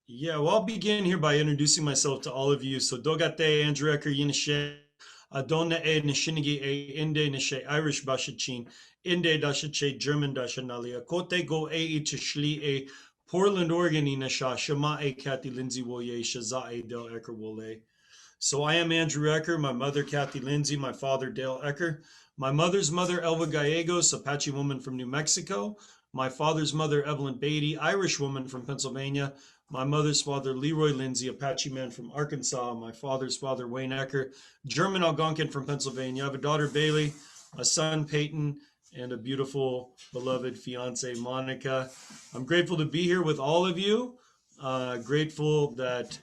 Yeah, well, I'll begin here by introducing myself to all of you. So, Dogate Andrew Ecker Yinishe, Adona E Nishinigi E Inde Nishe Irish Bashachin, Inde Dashache German Dashanalia, Kote Go E Tishli E Portland, Oregon Inasha, Shema E Kathy Lindsay Woye, Shaza E Del Ecker Wole. So I am Andrew Ecker, my mother Kathy Lindsay, my father Dale Ecker. My mother's mother Elva Gallegos, Apache woman from New Mexico. My father's mother Evelyn Beatty, Irish woman from Pennsylvania. My mother's father Leroy Lindsay, Apache man from Arkansas. My father's father Wayne Ecker, German Algonquin from Pennsylvania. I have a daughter Bailey, a son Peyton, and a beautiful beloved fiance Monica. I'm grateful to be here with all of you. Grateful that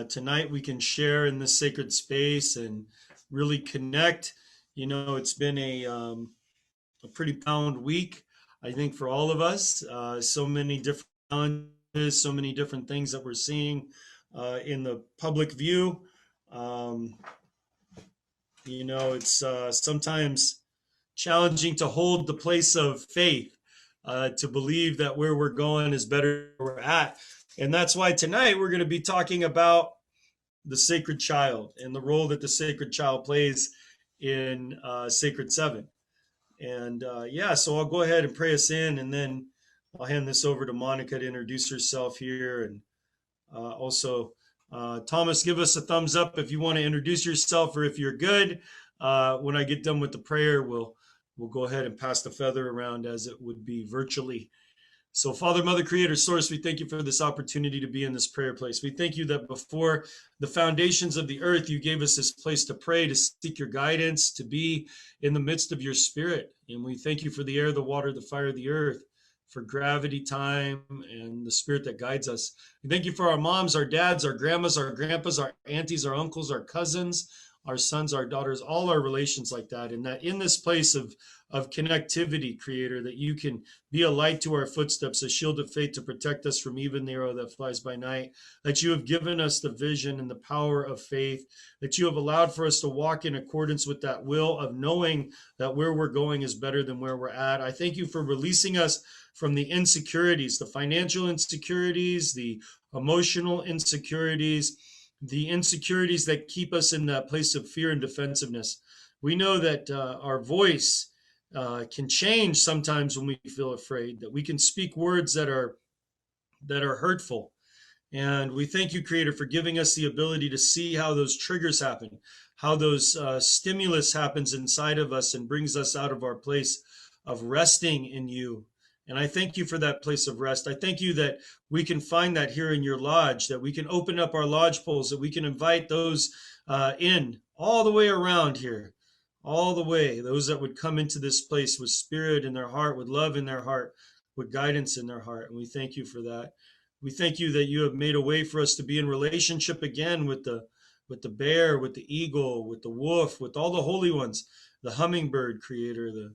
tonight we can share in this sacred space and really connect. You know, it's been a pretty pound week, I think, for all of us. So many different challenges, so many different things that we're seeing in the public view. Um, you know, it's sometimes challenging to hold the place of faith, to believe that where we're going is better where we're at. And that's why tonight we're going to be talking about the sacred child and the role that the sacred child plays in Sacred Seven. And yeah, so I'll go ahead and pray us in, and then I'll hand this over to Monica to introduce herself here. And also, Thomas, give us a thumbs up if you want to introduce yourself, or if you're good. When I get done with the prayer, we'll go ahead and pass the feather around as it would be virtually. So, Father, Mother, Creator, Source, we thank you for this opportunity to be in this prayer place. We thank you that before the foundations of the earth, you gave us this place to pray, to seek your guidance, to be in the midst of your spirit. And we thank you for the air, the water, the fire, the earth, for gravity, time, and the spirit that guides us. We thank you for our moms, our dads, our grandmas, our grandpas, our aunties, our uncles, our cousins, our sons, our daughters, all our relations like that. And that in this place of connectivity, Creator, that you can be a light to our footsteps, a shield of faith to protect us from even the arrow that flies by night. That you have given us the vision and the power of faith. That you have allowed for us to walk in accordance with that will of knowing that where we're going is better than where we're at. I thank you for releasing us from the insecurities, the financial insecurities, the emotional insecurities, the insecurities that keep us in that place of fear and defensiveness. We know that our voice can change sometimes when we feel afraid, that we can speak words that are hurtful. And we thank you, Creator, for giving us the ability to see how those triggers happen, how those stimulus happens inside of us and brings us out of our place of resting in you. And I thank you for that place of rest. I thank you that we can find that here in your lodge, that we can open up our lodge poles, that we can invite those in all the way around here, all the way, those that would come into this place with spirit in their heart, with love in their heart, with guidance in their heart. And we thank you for that. We thank you that you have made a way for us to be in relationship again with the bear, with the eagle, with the wolf, with all the holy ones, the hummingbird, Creator, the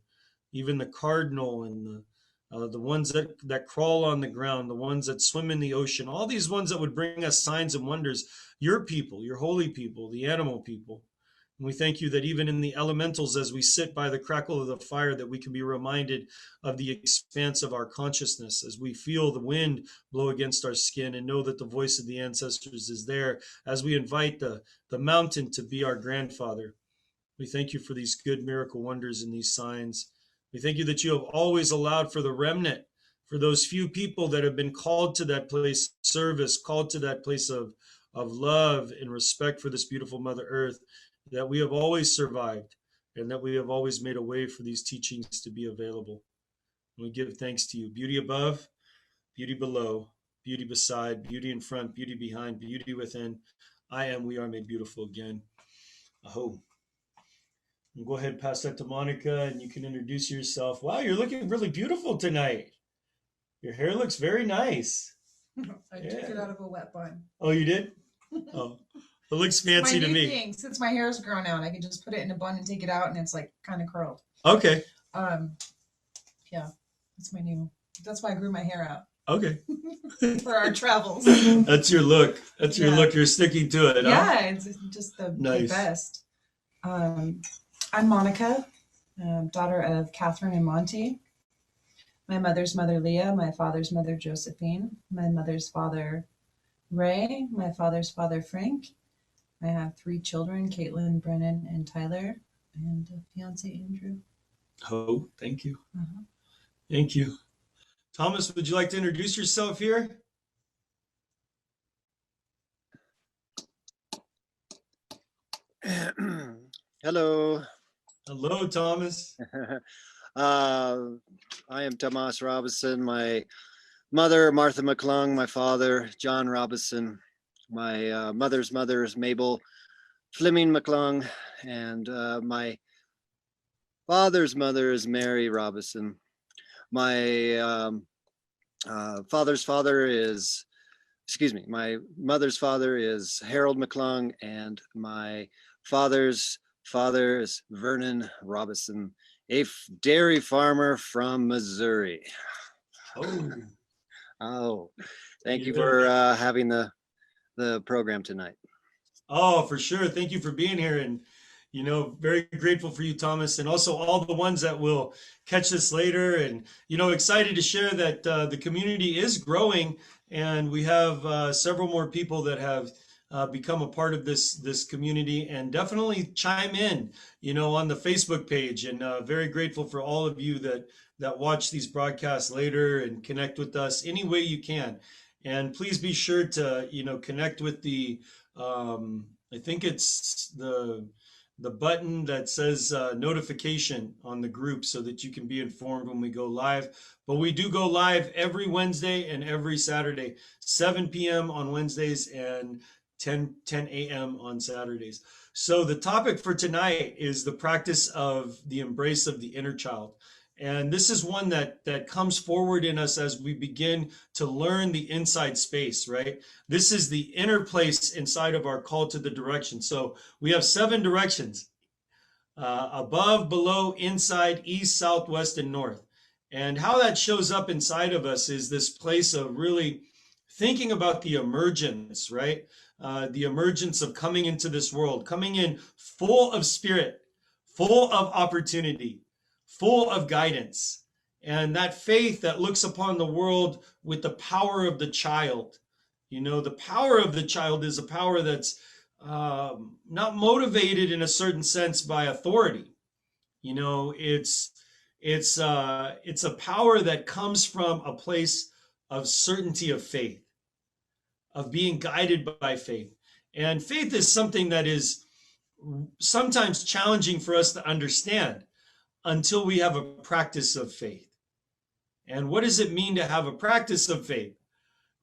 even the cardinal, and the ones that crawl on the ground, the ones that swim in the ocean, all these ones that would bring us signs and wonders, your people, your holy people, the animal people. And we thank you that even in the elementals, as we sit by the crackle of the fire, that we can be reminded of the expanse of our consciousness as we feel the wind blow against our skin and know that the voice of the ancestors is there as we invite the mountain to be our grandfather. We thank you for these good miracle wonders and these signs. We thank you that you have always allowed for the remnant, for those few people that have been called to that place of service, called to that place of love and respect for this beautiful Mother Earth, that we have always survived and that we have always made a way for these teachings to be available. And we give thanks to you. Beauty above, beauty below, beauty beside, beauty in front, beauty behind, beauty within. I am, we are made beautiful again. Aho. And go ahead and pass that to Monica and you can introduce yourself. Wow, you're looking really beautiful tonight. Your hair looks very nice. I took it out of a wet bun. Oh, you did? Oh, it looks fancy to me. Thing. Since my hair's grown out, I can just put it in a bun and take it out, and it's like kind of curled. Okay. Yeah, that's my new. That's why I grew my hair out. Okay. For our travels. That's your look. That's your look. You're sticking to it. Huh? Yeah, it's just the best. I'm Monica, daughter of Catherine and Monty. My mother's mother, Leah. My father's mother, Josephine. My mother's father, Ray, my father's father, Frank. I have 3 children, Caitlin, Brennan, and Tyler, and a fiance, Andrew. Oh, thank you. Uh-huh. Thank you. Thomas, would you like to introduce yourself here? Hello. Hello, Thomas. I am Tomas Robinson. My mother, Martha McClung. My father, John Robinson. My mother's mother is Mabel Fleming McClung. And my father's mother is Mary Robinson. My father's father is, my mother's father is Harold McClung, and my father's father is Vernon Robinson, a dairy farmer from Missouri. Oh, Oh, thank you yeah. for having the program tonight. Oh, for sure. Thank you for being here. And, very grateful for you, Thomas, and also all the ones that will catch this later. And, excited to share that the community is growing, and we have several more people that have become a part of this community. And definitely chime in, on the Facebook page. And very grateful for all of you that watch these broadcasts later and connect with us any way you can. And please be sure to, connect with I think it's the button that says notification on the group so that you can be informed when we go live. But we do go live every Wednesday and every Saturday, 7 p.m. on Wednesdays and 10 a.m. on Saturdays. So the topic for tonight is the practice of the embrace of the inner child. And this is one that comes forward in us as we begin to learn the inside space, right? This is the inner place inside of our call to the direction. So we have 7 directions: above, below, inside, east, south, west, and north. And how that shows up inside of us is this place of really thinking about the emergence, right? The emergence of coming into this world, coming in full of spirit, full of opportunity, full of guidance. And that faith that looks upon the world with the power of the child. The power of the child is a power that's not motivated in a certain sense by authority. It's a power that comes from a place of certainty of faith, of being guided by faith. And faith is something that is sometimes challenging for us to understand until we have a practice of faith. And what does it mean to have a practice of faith?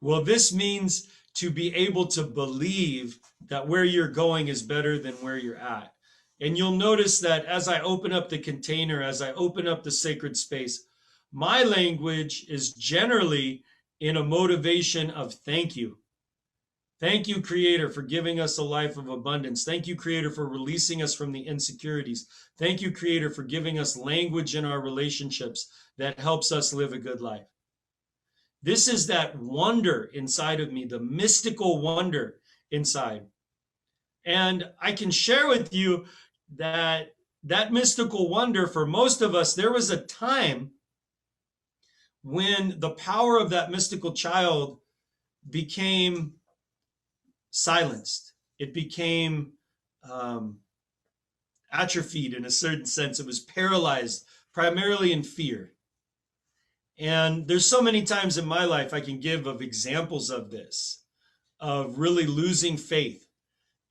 Well, this means to be able to believe that where you're going is better than where you're at. And you'll notice that as I open up the container, as I open up the sacred space, my language is generally in a motivation of thank you. Thank you, Creator, for giving us a life of abundance. Thank you, Creator, for releasing us from the insecurities. Thank you, Creator, for giving us language in our relationships that helps us live a good life. This is that wonder inside of me, the mystical wonder inside. And I can share with you that mystical wonder, for most of us, there was a time when the power of that mystical child became silenced. It became atrophied in a certain sense. It was paralyzed primarily in fear. And there's so many times in my life I can give of examples of this, of really losing faith.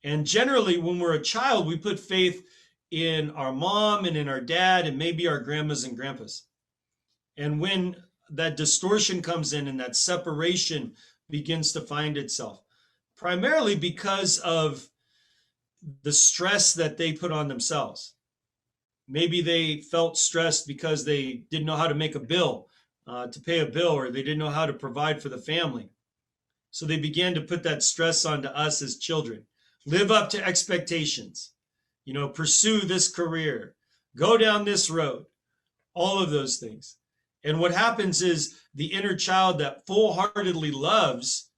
And generally, when we're a child, we put faith in our mom and in our dad and maybe our grandmas and grandpas. And when that distortion comes in and that separation begins to find itself, primarily because of the stress that they put on themselves. Maybe they felt stressed because they didn't know how to make a bill, to pay a bill, or they didn't know how to provide for the family. So they began to put that stress onto us as children. Live up to expectations, pursue this career, go down this road, all of those things. And what happens is the inner child that full-heartedly loves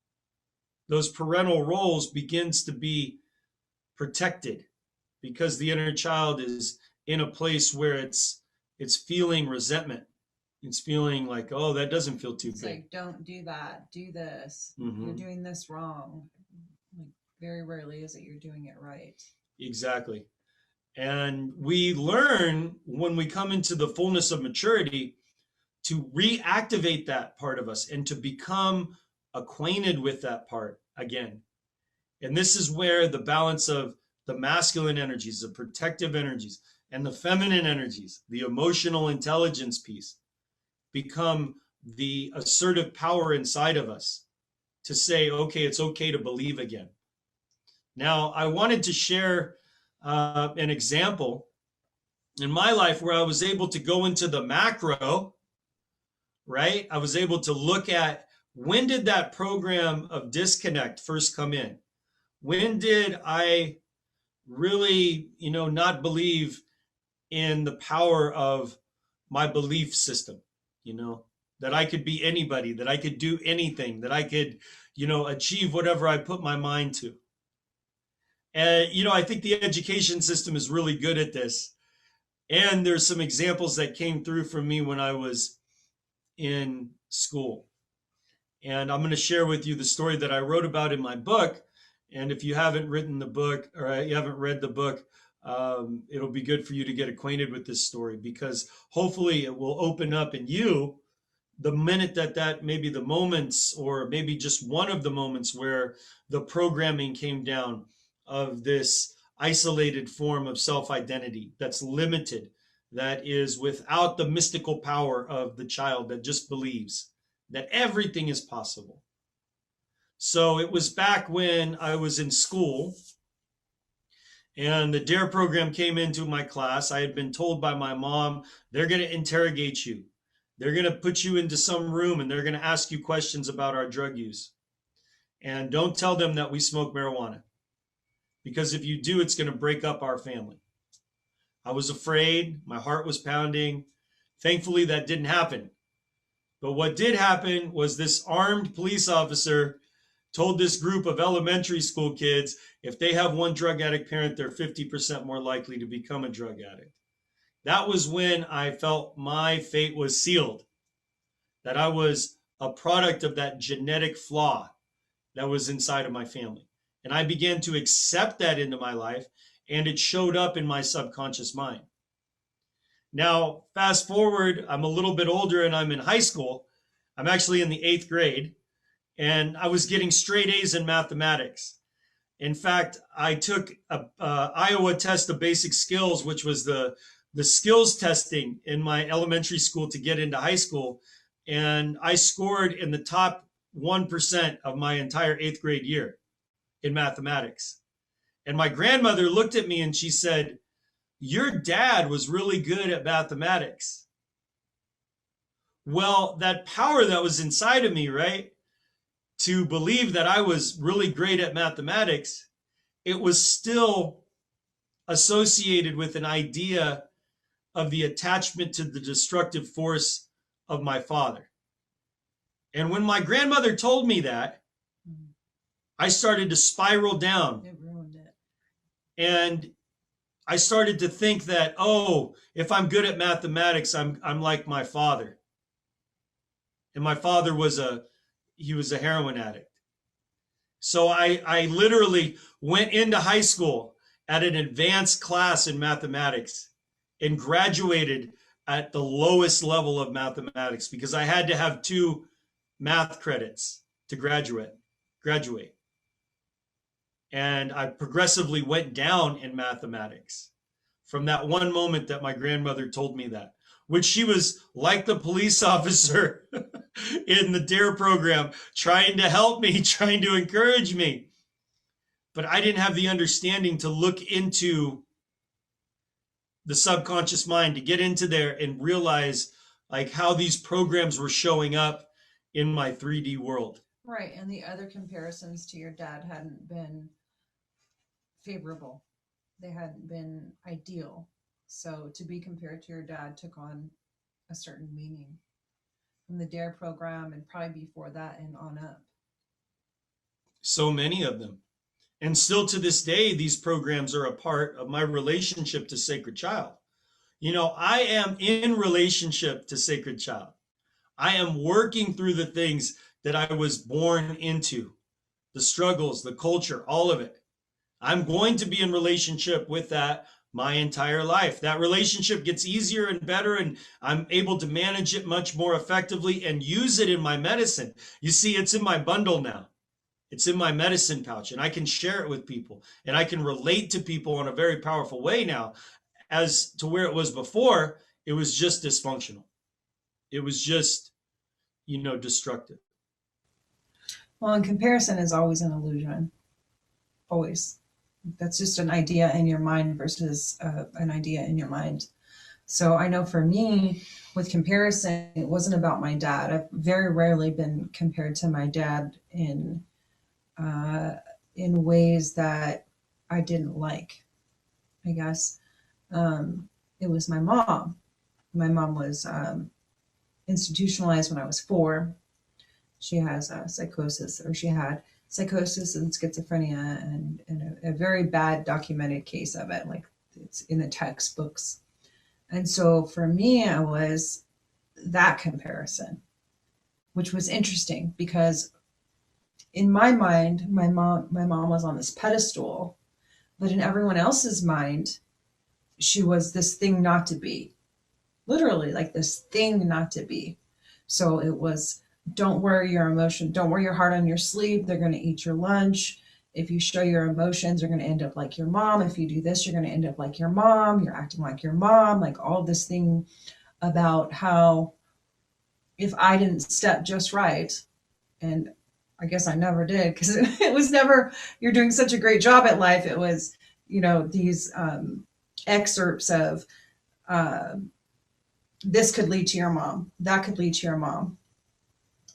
those parental roles begins to be protected because the inner child is in a place where it's feeling resentment. It's feeling like, oh, that doesn't feel too It's good. like, don't do that. Do this. Mhm. You're doing this wrong. Like, very rarely is it you're doing it right. Exactly. And we learn when we come into the fullness of maturity to reactivate that part of us and to become acquainted with that part again. And this is where the balance of the masculine energies, the protective energies, and the feminine energies, the emotional intelligence piece, become the assertive power inside of us to say, okay, it's okay to believe again. Now, I wanted to share an example in my life where I was able to go into the macro, right? I was able to look at, when did that program of disconnect first come in? When did I really, not believe in the power of my belief system, that I could be anybody, that I could do anything, that I could, achieve whatever I put my mind to. And, I think the education system is really good at this. And there's some examples that came through for me when I was in school. And I'm going to share with you the story that I wrote about in my book. And if you haven't written the book or you haven't read the book, it'll be good for you to get acquainted with this story, because hopefully it will open up in you the minute that maybe the moments, or maybe just one of the moments where the programming came down of this isolated form of self-identity that's limited, that is without the mystical power of the child that just believes that everything is possible. So it was back when I was in school and the DARE program came into my class. I had been told by my mom, they're going to interrogate you. They're going to put you into some room and they're going to ask you questions about our drug use. And don't tell them that we smoke marijuana, because if you do, it's going to break up our family. I was afraid. My heart was pounding. Thankfully, that didn't happen. But what did happen was this armed police officer told this group of elementary school kids, if they have one drug addict parent, they're 50% more likely to become a drug addict. That was when I felt my fate was sealed, that I was a product of that genetic flaw that was inside of my family. And I began to accept that into my life, and it showed up in my subconscious mind. Now, fast forward, I'm a little bit older and I'm in high school. I'm actually in the 8th grade, and I was getting straight A's in mathematics. In fact, I took a Iowa test of basic skills, which was the skills testing in my elementary school to get into high school. And I scored in the top 1% of my entire 8th grade year in mathematics. And my grandmother looked at me and she said, your dad was really good at mathematics. Well, that power that was inside of me, right, to believe that I was really great at mathematics, it was still associated with an idea of the attachment to the destructive force of my father. And when my grandmother told me that, I started to spiral down. It ruined it. And I started to think that, oh, if I'm good at mathematics, I'm like my father. And my father was a heroin addict. So I literally went into high school at an advanced class in mathematics and graduated at the lowest level of mathematics, because I had to have 2 math credits to graduate. And I progressively went down in mathematics from that one moment that my grandmother told me that, which she was like the police officer in the DARE program, trying to help me, trying to encourage me. But I didn't have the understanding to look into the subconscious mind, to get into there and realize like how these programs were showing up in my 3D world. Right. And the other comparisons to your dad hadn't been favorable. They hadn't been ideal. So to be compared to your dad took on a certain meaning from the DARE program, and probably before that and on up. So many of them. And still to this day, these programs are a part of my relationship to Sacred Child. I am in relationship to Sacred Child. I am working through the things that I was born into, the struggles, the culture, all of it. I'm going to be in relationship with that my entire life. That relationship gets easier and better, and I'm able to manage it much more effectively and use it in my medicine. You see, it's in my bundle now. It's in my medicine pouch, and I can share it with people, and I can relate to people in a very powerful way now, as to where it was before. It was just dysfunctional. It was just, destructive. Well, and comparison is always an illusion. Always. That's just an idea in your mind versus an idea in your mind. So I know for me, with comparison, it wasn't about my dad. I've very rarely been compared to my dad uh, in ways that I didn't like, I guess. It was my mom. My mom was institutionalized when I was 4. She has psychosis, or she had psychosis and schizophrenia, and a very bad documented case of it. Like, it's in the textbooks. And so for me, it was that comparison, which was interesting because in my mind, my mom was on this pedestal, but in everyone else's mind, she was this thing not to be. Literally, like this thing not to be. So it was, don't wear your emotion, don't wear your heart on your sleeve. They're going to eat your lunch. If you show your emotions, you're going to end up like your mom. If you do this, you're going to end up like your mom. You're acting like your mom. Like all this thing about how if I didn't step just right, and I guess I never did, because it was never, you're doing such a great job at life. It was, these excerpts of, uh, this could lead to your mom, that could lead to your mom.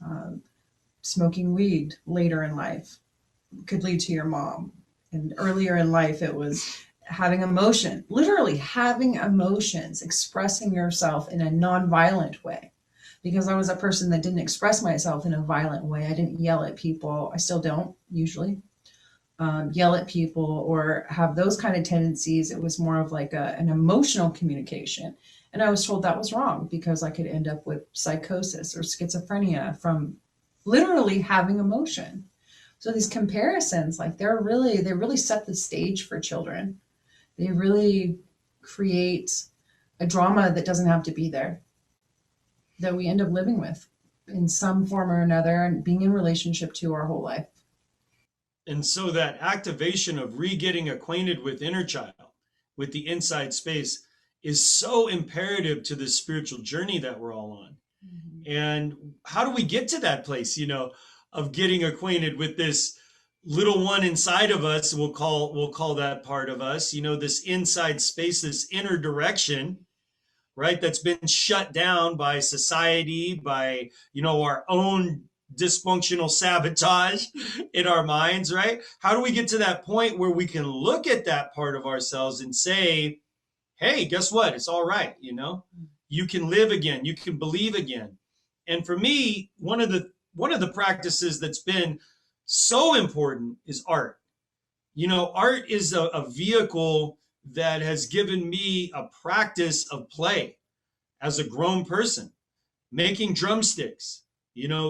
Um, Smoking weed later in life could lead to your mom. And earlier in life, it was having emotion, literally having emotions, expressing yourself in a non-violent way. Because I was a person that didn't express myself in a violent way. I didn't yell at people. I still don't usually yell at people or have those kind of tendencies. It was more of like an emotional communication. And I was told that was wrong because I could end up with psychosis or schizophrenia from literally having emotion. So these comparisons, like they really set the stage for children. They really create a drama that doesn't have to be there, that we end up living with in some form or another and being in relationship to our whole life. And so that activation of re-getting acquainted with inner child, with the inside space, is so imperative to this spiritual journey that we're all on. Mm-hmm. And how do we get to that place, of getting acquainted with this little one inside of us? We'll call that part of us, this inside space, this inner direction, right? That's been shut down by society, by, our own dysfunctional sabotage in our minds, right? How do we get to that point where we can look at that part of ourselves and say, hey, guess what? It's all right. You can live again. You can believe again. And for me, one of the practices that's been so important is art. Art is a vehicle that has given me a practice of play as a grown person, making drumsticks,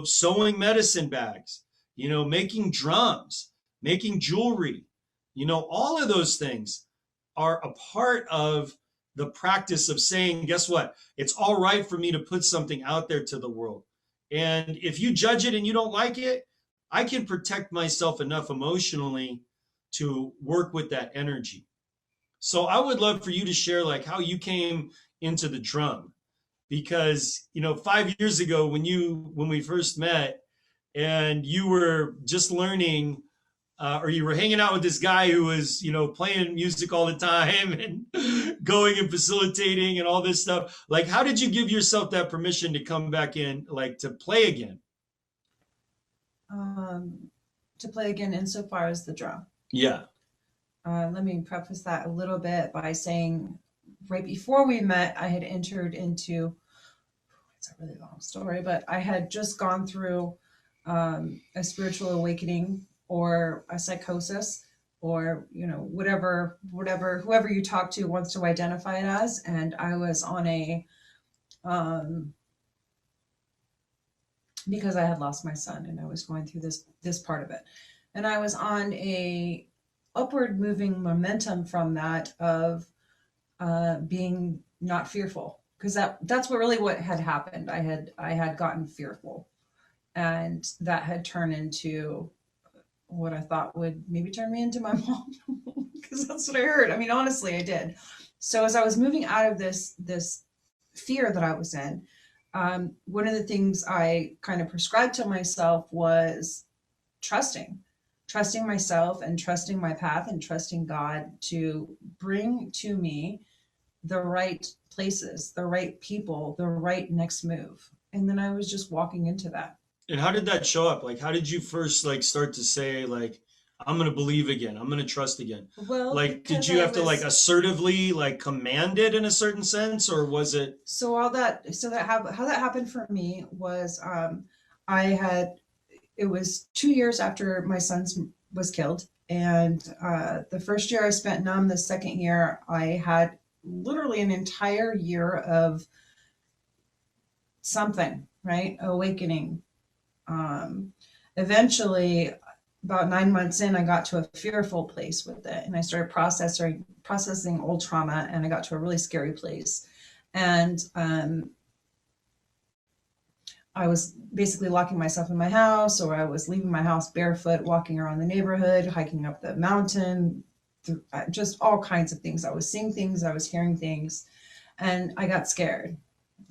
sewing medicine bags, making drums, making jewelry, all of those things are a part of the practice of saying, guess what? It's all right for me to put something out there to the world. And if you judge it and you don't like it, I can protect myself enough emotionally to work with that energy. So I would love for you to share like how you came into the drum, because 5 years ago when we first met and you were just learning, or you were hanging out with this guy who was playing music all the time and going and facilitating and all this stuff, like how did you give yourself that permission to come back in, like to play again? Um, to play again insofar as the drum. Yeah. Let me preface that a little bit by saying right before we met, I had entered into, it's a really long story, but I had just gone through a spiritual awakening or a psychosis or whoever you talk to wants to identify it as. And I was on a because I had lost my son and I was going through this part of it, and I was on a upward moving momentum from that of being not fearful, because that's what had happened. I had gotten fearful, and that had turned into what I thought would maybe turn me into my mom, because that's what I heard. I mean, honestly, I did. So as I was moving out of this fear that I was in, one of the things I kind of prescribed to myself was trusting, trusting myself and trusting my path and trusting God to bring to me the right places, the right people, the right next move. And then I was just walking into that. And how did that show up? Like, how did you first like start to say like, I'm gonna believe again. I'm gonna trust again. Well, Like, did because you I have to like was assertively like command it in a certain sense, or was it? so all that so that how that happened for me was I had it was 2 years after my son was killed, and the first year I spent numb. The second year I had literally an entire year of something, right? Awakening. Um, Eventually, about 9 months in, I got to a fearful place with it, and I started processing old trauma, and I got to a really scary place. And I was basically locking myself in my house, or I was leaving my house barefoot, walking around the neighborhood, hiking up the mountain, just all kinds of things. I was seeing things, I was hearing things, and I got scared.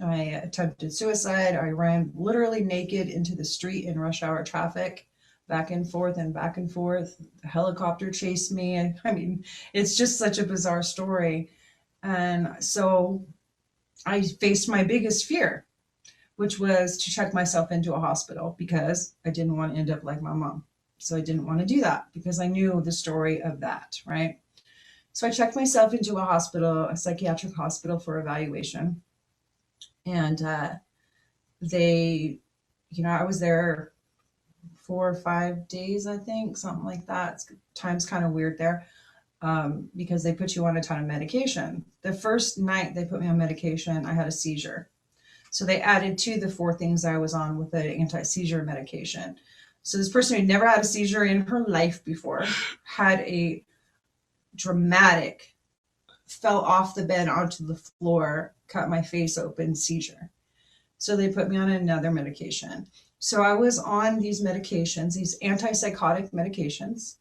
I attempted suicide. I ran literally naked into the street in rush hour traffic, back and forth and back and forth. The helicopter chased me. I mean, it's just such a bizarre story. And so I faced my biggest fear, which was to check myself into a hospital, because I didn't want to end up like my mom. So I didn't want to do that because I knew the story of that, right? So I checked myself into a hospital, a psychiatric hospital, for evaluation. And they, I was there 4 or 5 days, I think, something like that. Time's kind of weird there, because they put you on a ton of medication. The first night they put me on medication, I had a seizure. So they added to the 4 things I was on with the anti-seizure medication. So this person who'd never had a seizure in her life before had a dramatic, fell off the bed onto the floor, cut my face open seizure. So they put me on another medication. So I was on these medications, these antipsychotic medications,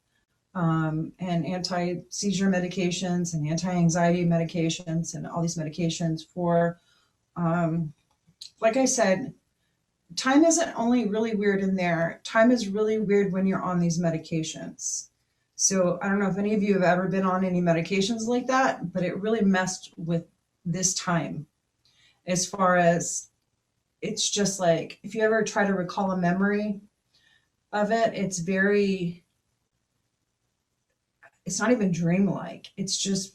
and anti-seizure medications and anti-anxiety medications, and all these medications for, like I said, time isn't only really weird in there. Time is really weird when you're on these medications. So I don't know if any of you have ever been on any medications like that, but it really messed with this time. As far as, it's just like, if you ever try to recall a memory of it, it's not even dreamlike. It's just,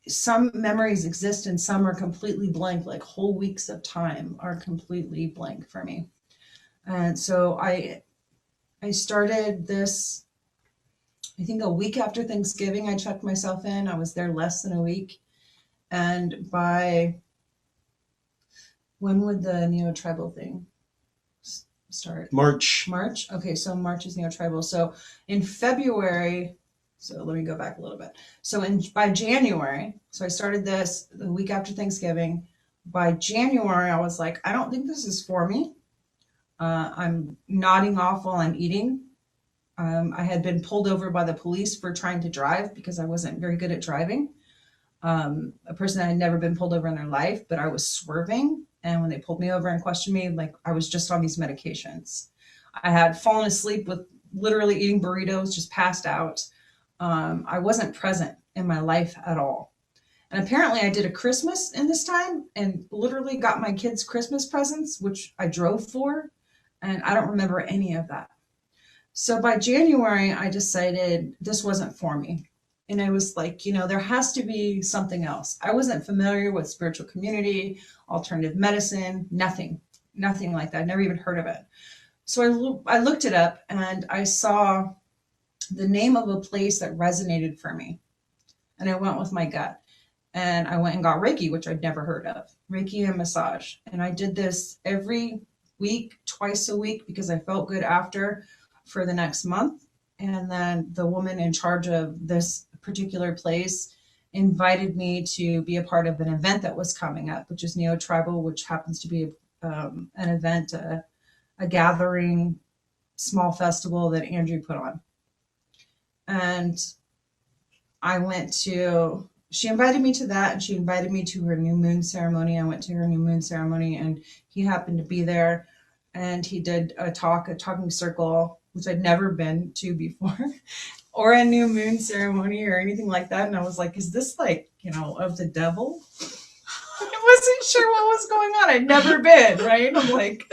some memories exist and some are completely blank, like whole weeks of time are completely blank for me. And so I started this, I think a week after Thanksgiving. I checked myself in. I was there less than a week. And by, when would the neo-tribal thing start? March. March? Okay, so March is neo-tribal. So in February, so let me go back a little bit. So by January, so I started this the week after Thanksgiving. By January, I was like, I don't think this is for me. I'm nodding off while I'm eating. I had been pulled over by the police for trying to drive because I wasn't very good at driving. A person that had never been pulled over in their life, but I was swerving. And when they pulled me over and questioned me, like, I was just on these medications. I had fallen asleep with literally eating burritos, just passed out. I wasn't present in my life at all. And apparently I did a Christmas in this time and literally got my kids Christmas presents, which I drove for. And I don't remember any of that. So by January, I decided this wasn't for me. And I was like, there has to be something else. I wasn't familiar with spiritual community, alternative medicine, nothing like that. I never even heard of it. So I looked it up, and I saw the name of a place that resonated for me. And I went with my gut. And I went and got Reiki, which I'd never heard of. Reiki and massage. And I did this every week, twice a week, because I felt good after for the next month. And then the woman in charge of this particular place invited me to be a part of an event that was coming up, which is Neo Tribal, which happens to be an event, a gathering, small festival that Andrew put on. And I went to, she invited me to that, and she invited me to her new moon ceremony. I went to her new moon ceremony, and he happened to be there, and he did a talking circle, which I'd never been to before, or a new moon ceremony or anything like that. And I was like, is this like, of the devil? I wasn't sure what was going on. I'd never been, right? I'm like,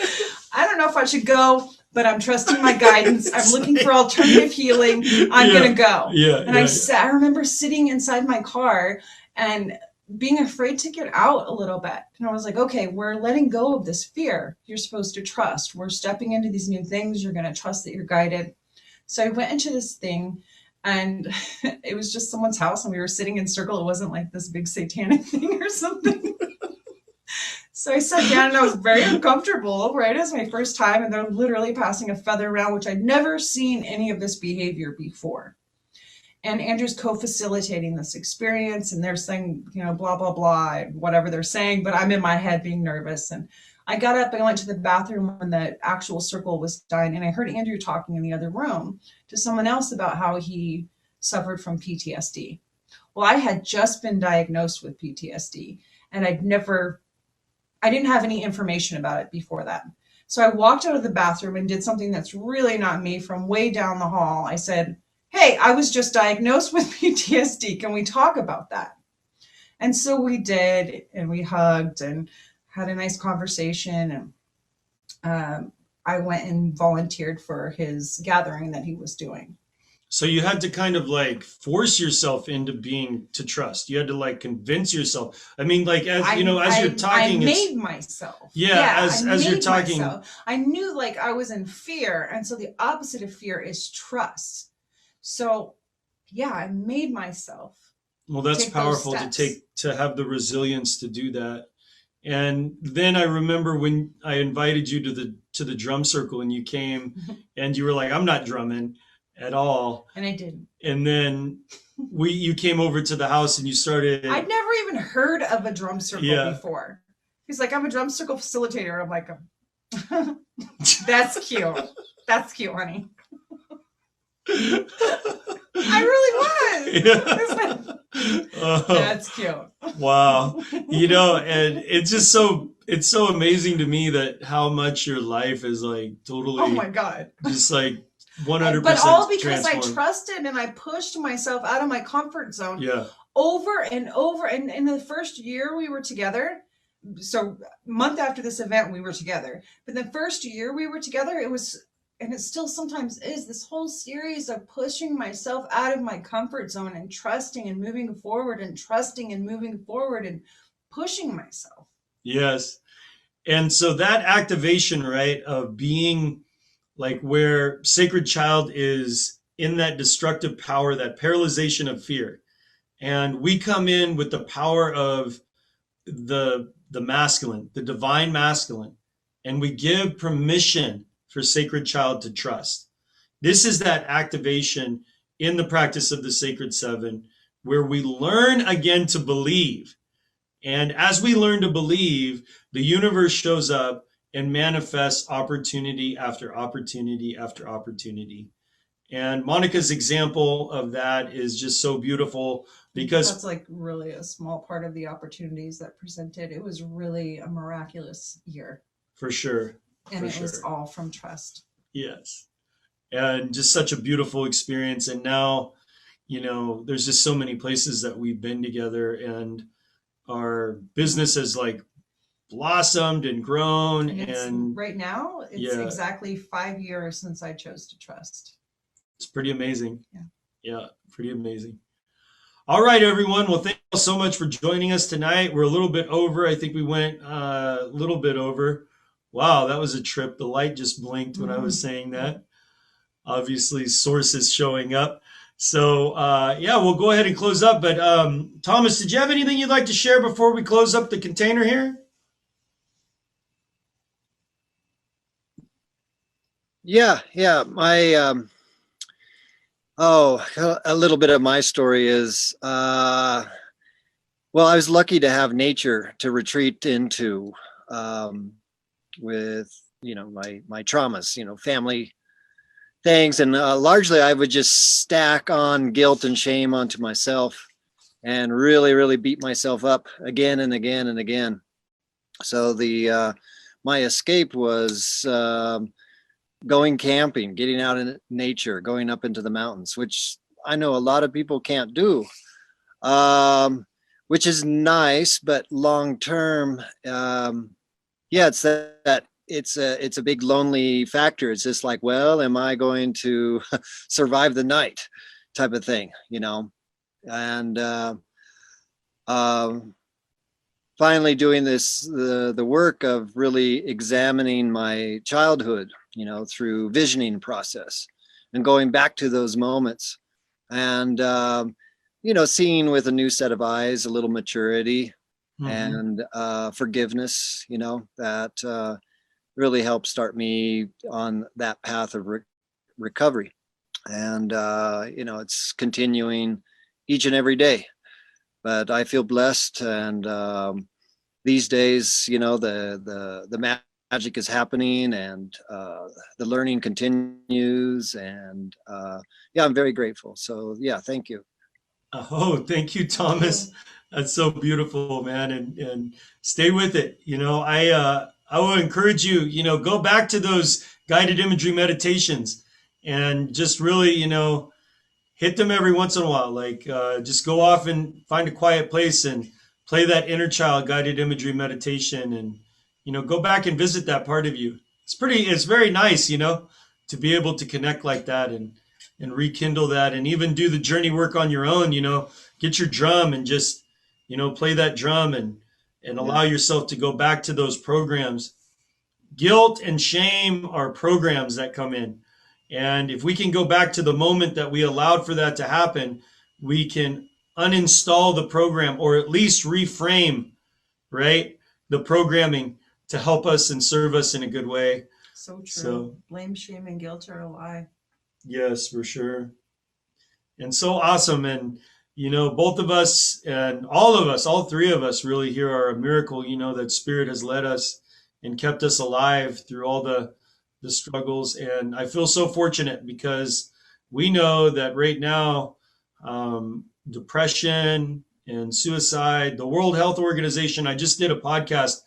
I don't know if I should go, but I'm trusting my guidance. I'm looking for alternative healing. I'm going to go. And I remember sitting inside my car and being afraid to get out a little bit. And I was like, okay, we're letting go of this fear. You're supposed to trust. We're stepping into these new things. You're going to trust that you're guided. So I went into this thing, and it was just someone's house, and we were sitting in circle. It wasn't like this big satanic thing or something. So I sat down, and I was very uncomfortable, right? It was my first time, and they're literally passing a feather around, which I'd never seen any of this behavior before. And Andrew's co-facilitating this experience, and they're saying, blah, blah, blah, whatever they're saying, but I'm in my head being nervous. And I got up and I went to the bathroom when the actual circle was done, and I heard Andrew talking in the other room to someone else about how he suffered from PTSD. Well, I had just been diagnosed with PTSD, and I didn't have any information about it before that. So I walked out of the bathroom and did something that's really not me. From way down the hall, I said, hey, I was just diagnosed with PTSD. Can we talk about that? And so we did, and we hugged and had a nice conversation. And I went and volunteered for his gathering that he was doing. So you had to kind of like force yourself into to trust. You had to like convince yourself. I mean, like, as you're talking, I made myself. Yeah, as you're talking. I knew like I was in fear. And so the opposite of fear is trust. So yeah, I made myself. Well, that's powerful to have the resilience to do that. And then I remember when I invited you to the drum circle, and you came and you were like, I'm not drumming at all. And I didn't. And then you came over to the house and you started. I'd never even heard of a drum circle before. He's like, I'm a drum circle facilitator. I'm like, that's cute. That's cute, honey. I really was. That's cute. Wow. And it's just it's so amazing to me that how much your life is like totally, oh my God, just like 100%. But all because I trusted and I pushed myself out of my comfort zone over and over. And in the first year we were together, so a month after this event we were together, but the first year we were together, it was, and it still sometimes is, this whole series of pushing myself out of my comfort zone and trusting and moving forward and trusting and moving forward and pushing myself. Yes. And so that activation, right, of being like where Sacred Child is in that destructive power, that paralyzation of fear. And we come in with the power of the masculine, the divine masculine, and we give permission for Sacred Child to trust. This is that activation in the practice of the Sacred Seven, where we learn again to believe. And as we learn to believe, the universe shows up and manifests opportunity after opportunity after opportunity. And Monica's example of that is just so beautiful, because that's like really a small part of the opportunities that presented. It was really a miraculous year. For sure. And it was all from trust. Yes. And just such a beautiful experience. And now, there's just so many places that we've been together, and our business has like blossomed and grown. And right now it's exactly 5 years since I chose to trust. It's pretty amazing. Yeah, pretty amazing. All right, everyone. Well, thank you so much for joining us tonight. We're a little bit over. I think we went a little bit over. Wow, that was a trip. The light just blinked when I was saying that. obviously sources showing up. So yeah, we'll go ahead and close up. But Thomas, did you have anything you'd like to share before we close up the container here? Yeah. A little bit of my story is, well, I was lucky to have nature to retreat into, with, my traumas, family things. And largely I would just stack on guilt and shame onto myself and really, really beat myself up again and again and again. So my escape was, going camping, getting out in nature, going up into the mountains, which I know a lot of people can't do, which is nice, but long term, yeah, it's that it's a big lonely factor. It's just like, well, am I going to survive the night type of thing, and finally doing the work of really examining my childhood, through visioning process and going back to those moments and, seeing with a new set of eyes, a little maturity and forgiveness, that really helped start me on that path of recovery. And, it's continuing each and every day. But I feel blessed, and these days, the magic is happening, and the learning continues, and yeah, I'm very grateful. So yeah, thank you. Oh, thank you, Thomas. That's so beautiful, man. And stay with it. I will encourage you, go back to those guided imagery meditations and just really, hit them every once in a while. Like just go off and find a quiet place and play that inner child guided imagery meditation, and go back and visit that part of you. It's very nice, to be able to connect like that and rekindle that, and even do the journey work on your own. Get your drum and just play that drum and allow yourself to go back to those programs. Guilt and shame are programs that come in. And if we can go back to the moment that we allowed for that to happen, we can uninstall the program, or at least reframe, right, the programming to help us and serve us in a good way. So true. So, blame, shame, and guilt are a lie. yes, for sure. And so awesome. And, both of us and all of us, all three of us really here are a miracle, that Spirit has led us and kept us alive through all the struggles. And I feel so fortunate because we know that right now, depression and suicide, the World Health Organization, I just did a podcast,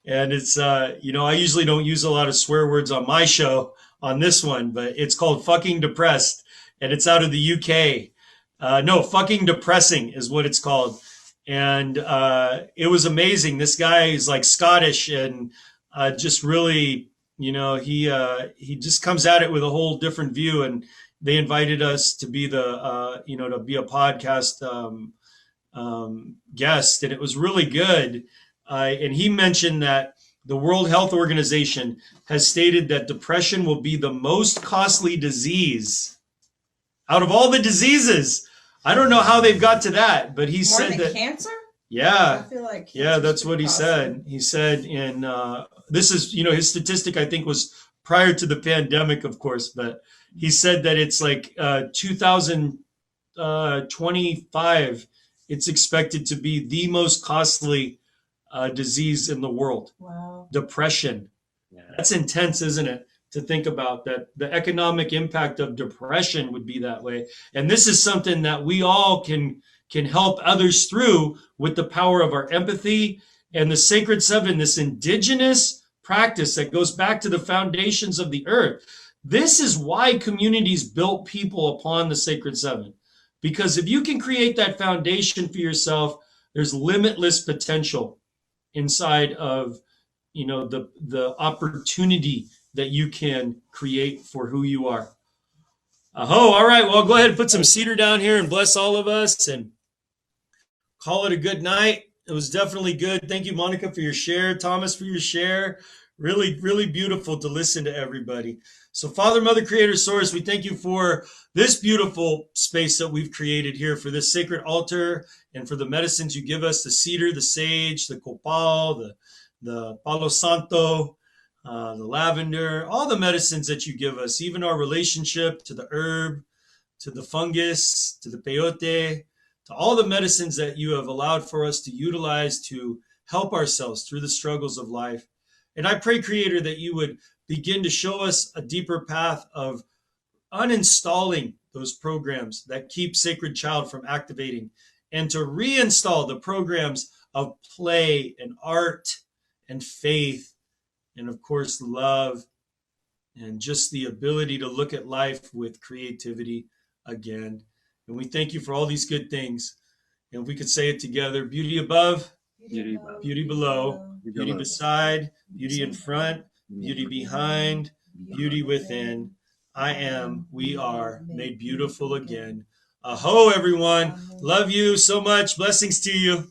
and it's, I usually don't use a lot of swear words on my show on this one, but it's called Fucking Depressed, and it's out of the UK. No, Fucking Depressing is what it's called. And it was amazing. This guy is like Scottish, and just really, he just comes at it with a whole different view. And they invited us to be to be a podcast guest, and it was really good. And he mentioned that the World Health Organization has stated that depression will be the most costly disease out of all the diseases. I don't know how they've got to that, but he said that cancer. Yeah, I feel like that's what he said. He said, in this is, his statistic, I think, was prior to the pandemic, of course, but he said that it's like 2025, it's expected to be the most costly disease in the world. Wow. Depression. That's intense, isn't it? To think about that the economic impact of depression would be that way. And this is something that we all can help others through with the power of our empathy and the Sacred Seven, this indigenous practice that goes back to the foundations of the earth. This is why communities built people upon the Sacred Seven. Because if you can create that foundation for yourself, there's limitless potential inside of, the opportunity that you can create for who you are. All right. Well, go ahead and put some cedar down here and bless all of us and call it a good night. It was definitely good. Thank you, Monica, for your share. Thomas, for your share. Really, really beautiful to listen to everybody. So, Father, Mother, Creator, Source, we thank you for this beautiful space that we've created here, for this sacred altar, and for the medicines you give us, the cedar, the sage, the copal, the palo santo, the lavender, all the medicines that you give us, even our relationship to the herb, to the fungus, to the peyote, to all the medicines that you have allowed for us to utilize to help ourselves through the struggles of life. And I pray, Creator, that you would begin to show us a deeper path of uninstalling those programs that keep Sacred Child from activating, and to reinstall the programs of play and art and faith, and of course, love, and just the ability to look at life with creativity again. And we thank you for all these good things. And if we could say it together: beauty above, Beauty above, beauty below, beauty beside, beauty in front, beauty behind, beauty within. I am, we are made beautiful again. Aho, everyone. Love you so much. Blessings to you.